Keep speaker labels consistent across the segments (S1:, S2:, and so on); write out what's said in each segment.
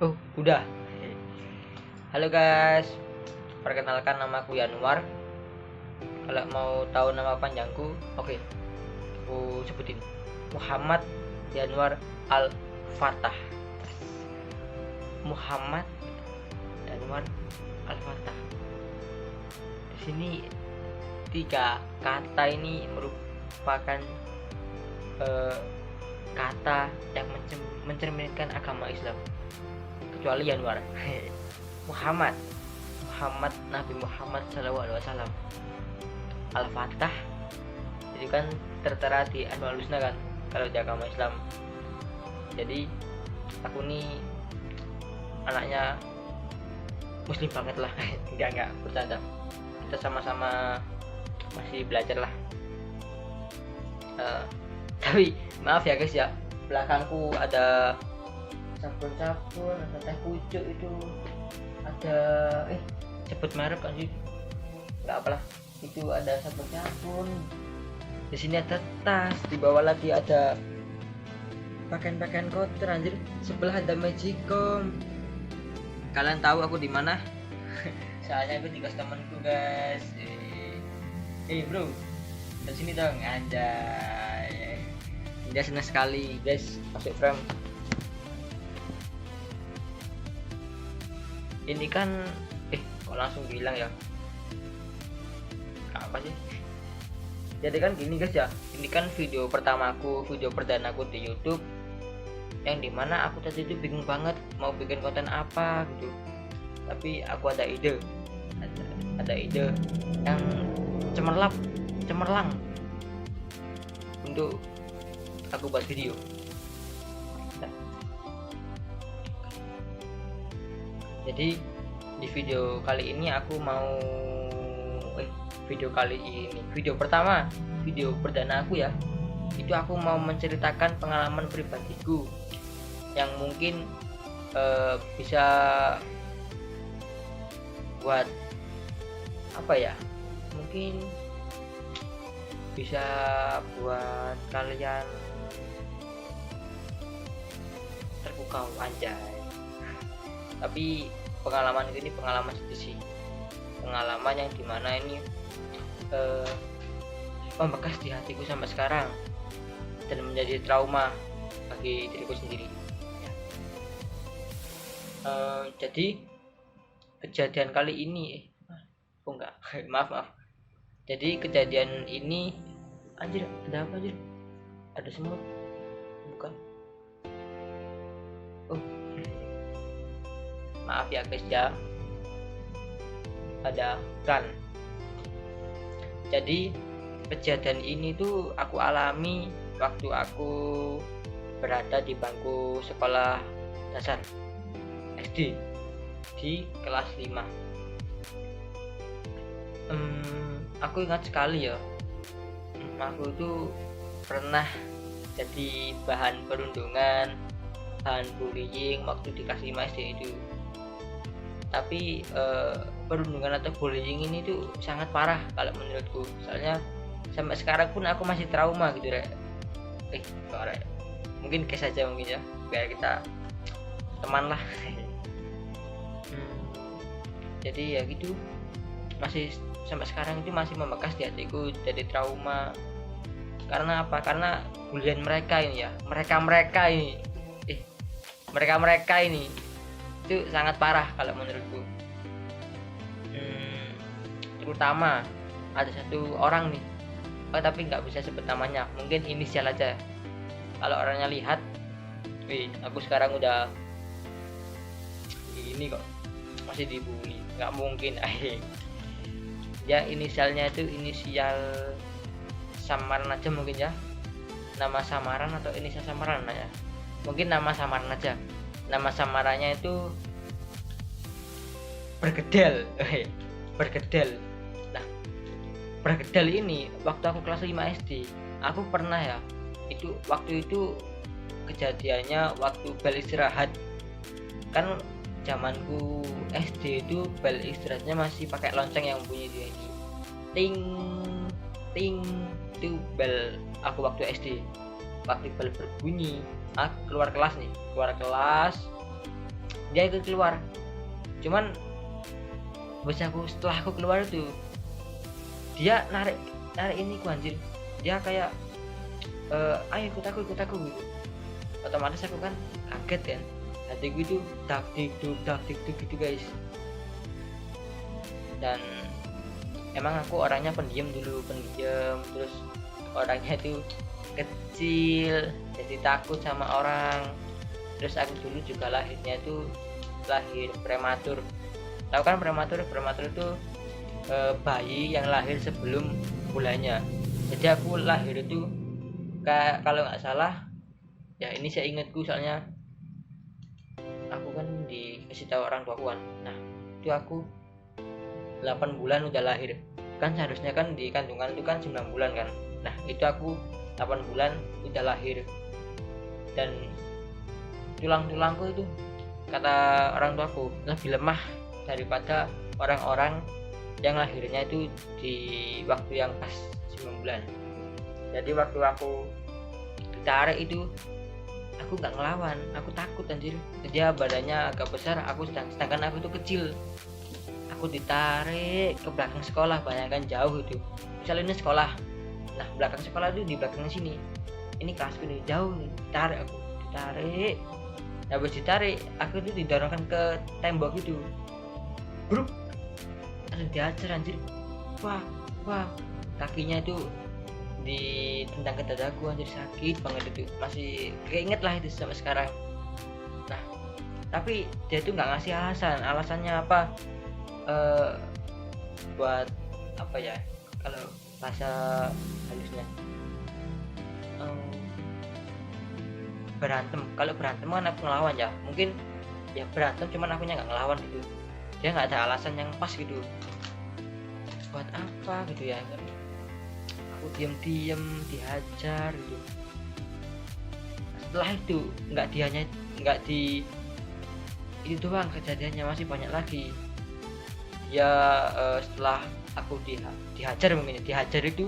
S1: Oh, udah. Halo guys, perkenalkan namaku Yanuar. Kalau mau tahu nama panjangku, oke, aku sebutin Muhammad Yanuar Al-Fatah. Muhammad Yanuar Al-Fatah. Di sini tiga kata ini merupakan kata yang mencerminkan agama Islam, kecuali Yanuar. Muhammad Nabi Muhammad SAW. Al-Fatah jadi kan tertera di Asmaul Husna kan kalau di agama Islam. Jadi aku nih anaknya muslim banget lah. enggak bercanda, kita sama-sama masih belajar lah. Tapi maaf ya guys ya, belakangku ada sabun-sabun, ada teh pucuk, itu ada sebut merek kan sih, nggak apalah, itu ada sabun-sabun, di sini ada tas, di bawah lagi ada pakaian kotor anjir, sebelah ada magicom. Kalian tahu aku di mana? Soalnya aku dikasih temanku guys. Bro, di sini dong, anjay. Dia senang sekali guys, masuk frame. Ini kan kok langsung bilang ya, apa sih? Jadi kan gini guys ya, ini kan video pertamaku, video perdanaku di YouTube, yang dimana aku tadi itu bingung banget mau bikin konten apa gitu. Tapi aku ada ide yang cemerlang untuk aku buat video. Jadi di video kali ini aku mau video pertama, video perdana aku ya, itu aku mau menceritakan pengalaman pribadiku yang mungkin bisa buat apa ya, mungkin bisa buat kalian terpukau anjay. Tapi pengalaman ini pengalaman sedih sih, pengalaman yang dimana ini membekas di hatiku sampai sekarang dan menjadi trauma bagi diriku sendiri. Jadi kejadian kali ini maaf. Jadi kejadian ini, anjir, ada apa anjir? Ada semut? Bukan? Maaf ya guys ya, ada kan. Jadi kejadian ini tuh aku alami waktu aku berada di bangku sekolah dasar SD di kelas 5. Aku ingat sekali ya, aku itu pernah jadi bahan perundungan, bahan bullying waktu di kelas 5 SD itu. Tapi perundungan atau bullying ini tuh sangat parah kalau menurutku, soalnya sampai sekarang pun aku masih trauma gitu rek. Mungkin case aja mungkin ya, biar kita teman lah. Jadi ya gitu, masih sampai sekarang itu masih membekas di hatiku, jadi trauma. Karena apa? Karena bulian mereka ini ya, mereka ini itu sangat parah kalau menurutku. Terutama ada satu orang nih, tapi nggak bisa sebut namanya, mungkin inisial aja. Kalau orangnya lihat, aku sekarang udah ini kok masih dibully, nggak mungkin. Ya inisialnya itu inisial samaran aja mungkin ya, nama samaran atau inisial samaran ya, mungkin nama samaran aja. Nama samarannya itu Bergedel. Nah, Bergedel ini waktu aku kelas 5 SD, aku pernah ya, itu waktu itu kejadiannya waktu bel istirahat. Kan zamanku SD itu bel istirahatnya masih pakai lonceng yang bunyi dia ini, ting ting, itu bel aku waktu SD. Waktu bel berbunyi, aku keluar kelas dia ikut keluar. Cuman bos aku setelah aku keluar itu dia narik ini ku anjir. Dia kayak ayo ikut aku gitu. Otomatis aku kan kaget kan, hatiku itu dak dikduk gitu guys. Dan emang aku orangnya pendiam, terus orangnya itu kecil, jadi takut sama orang. Terus aku dulu juga lahirnya itu lahir prematur. Tahu kan prematur itu bayi yang lahir sebelum bulannya. Jadi aku lahir itu kayak, kalau nggak salah ya, ini saya ingatku soalnya aku kan dikasih tahu orang tua kan. Nah itu aku 8 bulan udah lahir kan, seharusnya kan di kandungan itu kan 9 bulan kan. Nah itu aku 8 bulan udah lahir, dan tulang-tulangku itu kata orang tuaku lebih lemah daripada orang-orang yang lahirnya itu di waktu yang pas 9 bulan. Jadi waktu aku ditarik itu aku nggak ngelawan, aku takut anjir. Dia badannya agak besar, sedangkan aku tuh kecil. Aku ditarik ke belakang sekolah, bayangkan jauh itu. Misalnya ini sekolah, nah belakang sekolah itu di belakang sini. Ini kelasku nih, jauh nih. Ditarik. Habis ditarik, aku tuh didorongkan ke tembok itu. Grup, langsung diajar anjir. Wah, kakinya itu ditendang ke dadaku anjir, sakit banget itu. Masih keinget lah itu sampai sekarang. Nah, tapi dia itu nggak ngasih alasannya apa, buat apa ya, kalau bahasa halusnya berantem. Kalau berantem kan aku ngelawan ya, mungkin ya berantem, cuman akunya nggak ngelawan gitu. Dia nggak ada alasan yang pas gitu buat apa gitu ya. Aku diam dihajar gitu. Setelah itu nggak di itu doang kejadiannya, masih banyak lagi ya. Setelah aku dihajar itu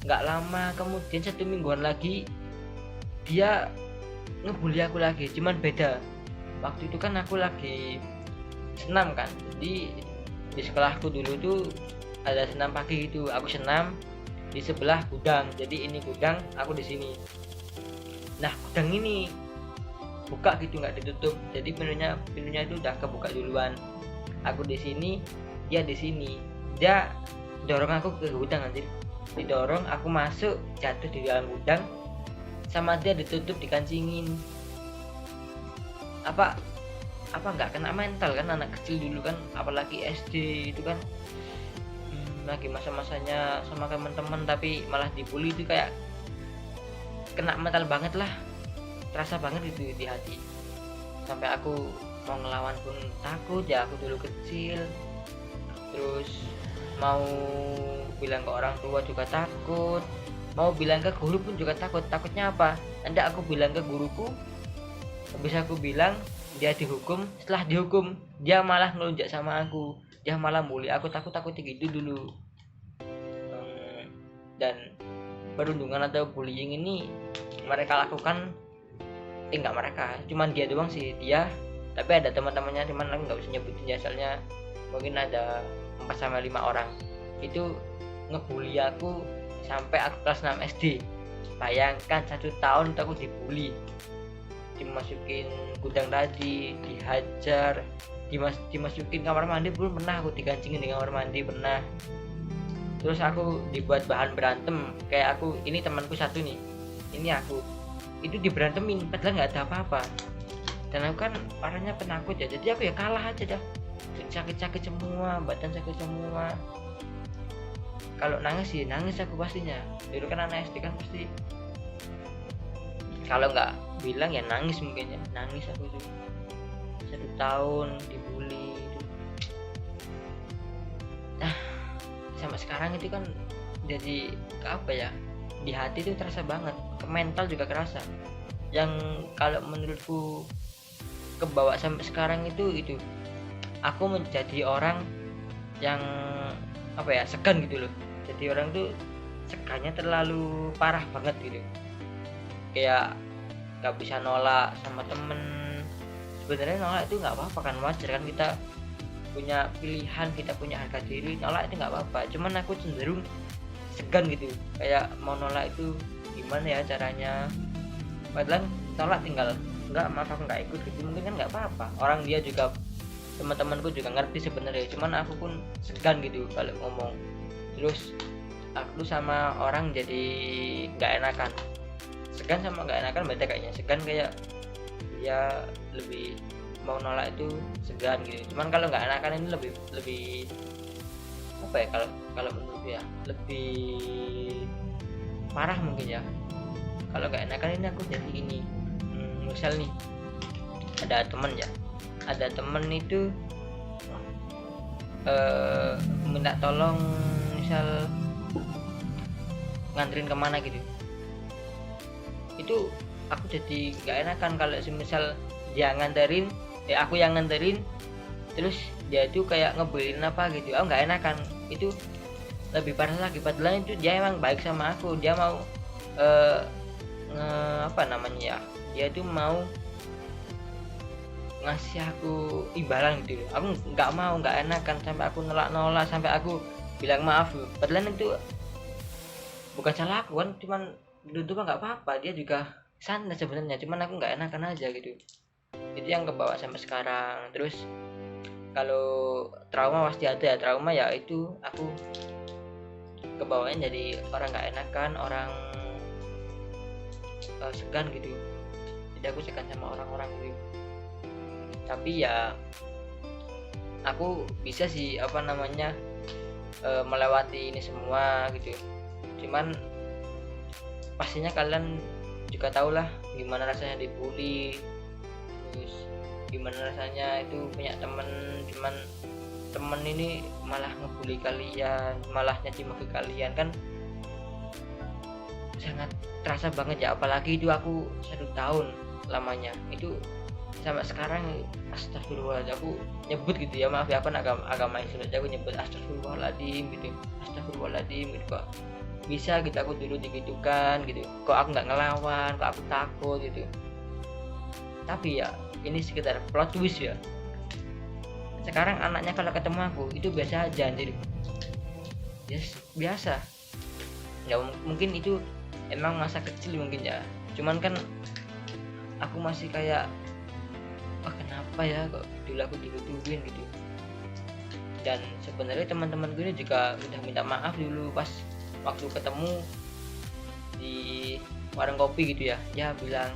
S1: nggak lama kemudian, 1 mingguan lagi dia ngebully aku lagi. Cuman beda, waktu itu kan aku lagi senam kan, jadi di sekolahku dulu tuh ada senam pagi gitu. Aku senam di sebelah gudang, jadi ini gudang, aku di sini. Nah gudang ini buka gitu, nggak ditutup, jadi pintunya itu udah kebuka duluan. Aku di sini, dia di sini. Dia dorong aku ke gudang anjir, didorong aku masuk, jatuh di dalam gudang, sama dia ditutup, dikancingin. Apa nggak kena mental kan, anak kecil dulu kan, apalagi SD itu kan, lagi masa-masanya sama teman-teman tapi malah dibully, itu kayak kena mental banget lah, terasa banget itu di hati. Sampai aku mau ngelawan pun takut ya, aku dulu kecil. Terus mau bilang ke orang tua juga takut, mau bilang ke guru pun juga takutnya apa, nanti aku bilang ke guruku, habis aku bilang dia dihukum, setelah dihukum dia malah ngelunjak sama aku, dia malah bully aku, takut gitu dulu. Dan perundungan atau bullying ini mereka lakukan, nggak mereka, cuman dia doang sih, dia, tapi ada teman-temannya, cuman aku nggak bisa nyebutin ya, soalnya mungkin ada 4-5 orang itu ngebully aku sampai aku kelas 6 SD. Bayangkan 1 tahun aku dibully, dimasukin gudang tadi, dihajar, dimasukin kamar mandi pun pernah, aku dikancingin di kamar mandi pernah. Terus aku dibuat bahan berantem, kayak aku ini temanku satu nih, ini aku itu diberantemin padahal nggak ada apa-apa, dan aku kan orangnya penakut ya, jadi aku ya kalah aja dah. Sakit semua, badan sakit semua. Kalau nangis sih nangis aku pastinya, dulu kan anak SD kan pasti kalau nggak bilang ya nangis, mungkin ya nangis aku tuh. 1 tahun dibully itu. Nah sampai sekarang itu kan jadi apa ya, di hati itu terasa banget, ke mental juga kerasa. Yang kalau menurutku kebawa sampai sekarang itu aku menjadi orang yang apa ya, segan gitu loh. Jadi orang tuh segannya terlalu parah banget gitu, kayak gak bisa nolak sama temen, sebenarnya nolak itu nggak apa-apa kan, wajar kan, kita punya pilihan, kita punya harga diri, nolak itu nggak apa-apa. Cuman aku cenderung segan gitu, kayak mau nolak itu gimana ya caranya, padahal nolak tinggal nggak, maaf aku nggak ikut gitu, mungkin kan nggak apa-apa, orang dia juga, teman-temanku juga ngerti sebenarnya, cuman aku pun segan gitu kalau ngomong. Terus aku sama orang jadi nggak enakan, segan sama nggak enakan beda kayaknya. Segan kayak dia lebih mau nolak itu segan gitu, cuman kalau nggak enakan ini lebih lebih apa ya, kalau kalau menurut ya lebih parah mungkin ya. Kalau nggak enakan ini aku jadi ini, misal nih ada temen ya, ada temen itu minta tolong, misal nganterin kemana gitu, itu aku jadi nggak enakan. Kalau misal dia nganterin, aku yang nganterin, terus dia itu kayak ngebeliin apa gitu, aku nggak enakan. Itu lebih parah lagi, padahal itu dia emang baik sama aku, dia mau apa namanya ya, dia itu mau ngasih aku imbalan gitu. Aku nggak mau, nggak enakan, sampai aku nolak, sampai aku bilang maaf. Padahal itu bukan salah aku kan, cuman itu mah nggak apa-apa, dia juga santai sebenarnya, cuman aku nggak enakan aja gitu. Itu yang kebawa sampai sekarang. Terus kalau trauma pasti ada ya, trauma ya itu aku kebawanya jadi orang nggak enakan, orang segan gitu. Jadi aku segan sama orang-orang gitu. Tapi ya aku bisa sih apa namanya melewati ini semua gitu. Cuman pastinya kalian juga tahu lah gimana rasanya dibully, terus gimana rasanya itu punya temen, cuman temen ini malah ngebully kalian, malah nyaci maki kalian, kan sangat terasa banget ya. Apalagi itu aku 1 tahun lamanya, itu sampai sekarang astagfirullahaladzim, aku nyebut gitu ya, maaf ya, aku agama Islam aja aku nyebut astagfirullahaladzim gitu, astagfirullahaladzim gitu. Kok bisa gitu aku dulu digitukan gitu, kok aku nggak ngelawan, kok aku takut gitu. Tapi ya ini sekitar plot twist ya, sekarang anaknya kalau ketemu aku itu biasa aja anjir, yes, biasa ya. Mungkin itu emang masa kecil mungkin ya, cuman kan aku masih kayak kenapa ya kok dulu aku digituin gitu. Dan sebenarnya teman-teman gue ini juga udah minta maaf dulu pas waktu ketemu di warung kopi gitu ya, ya bilang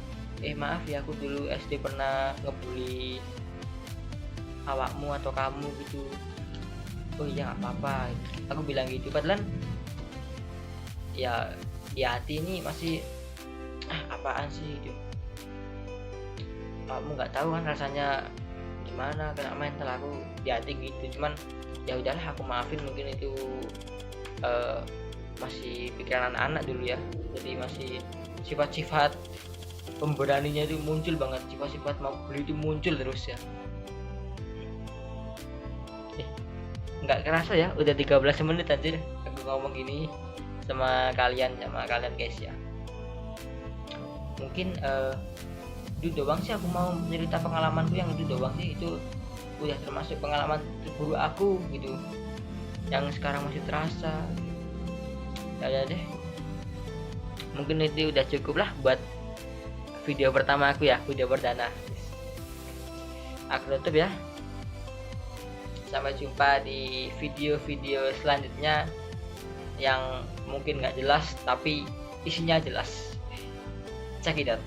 S1: maaf ya, aku dulu SD pernah ngebully awakmu atau kamu gitu. Oh iya nggak apa-apa, aku bilang gitu. Padahal ya di hati ini masih apaan sih gitu. Kamu nggak tahu kan rasanya gimana kena mental, aku di hati gitu. Cuman ya udahlah, aku maafin. Mungkin itu masih pikiran anak-anak dulu ya, jadi masih sifat-sifat pemberaninya itu muncul banget, sifat-sifat mau beli itu muncul terus ya. Nggak kerasa ya udah 13 menit anjir aku ngomong gini sama kalian guys ya. Mungkin itu doang sih aku mau cerita pengalamanku, yang itu doang sih. Itu udah termasuk pengalaman terburuk aku gitu, yang sekarang masih terasa. Ya deh, mungkin itu udah cukup lah buat video pertama aku ya, video perdana. Aku tutup ya, sampai jumpa di video-video selanjutnya yang mungkin nggak jelas tapi isinya jelas. Check it out.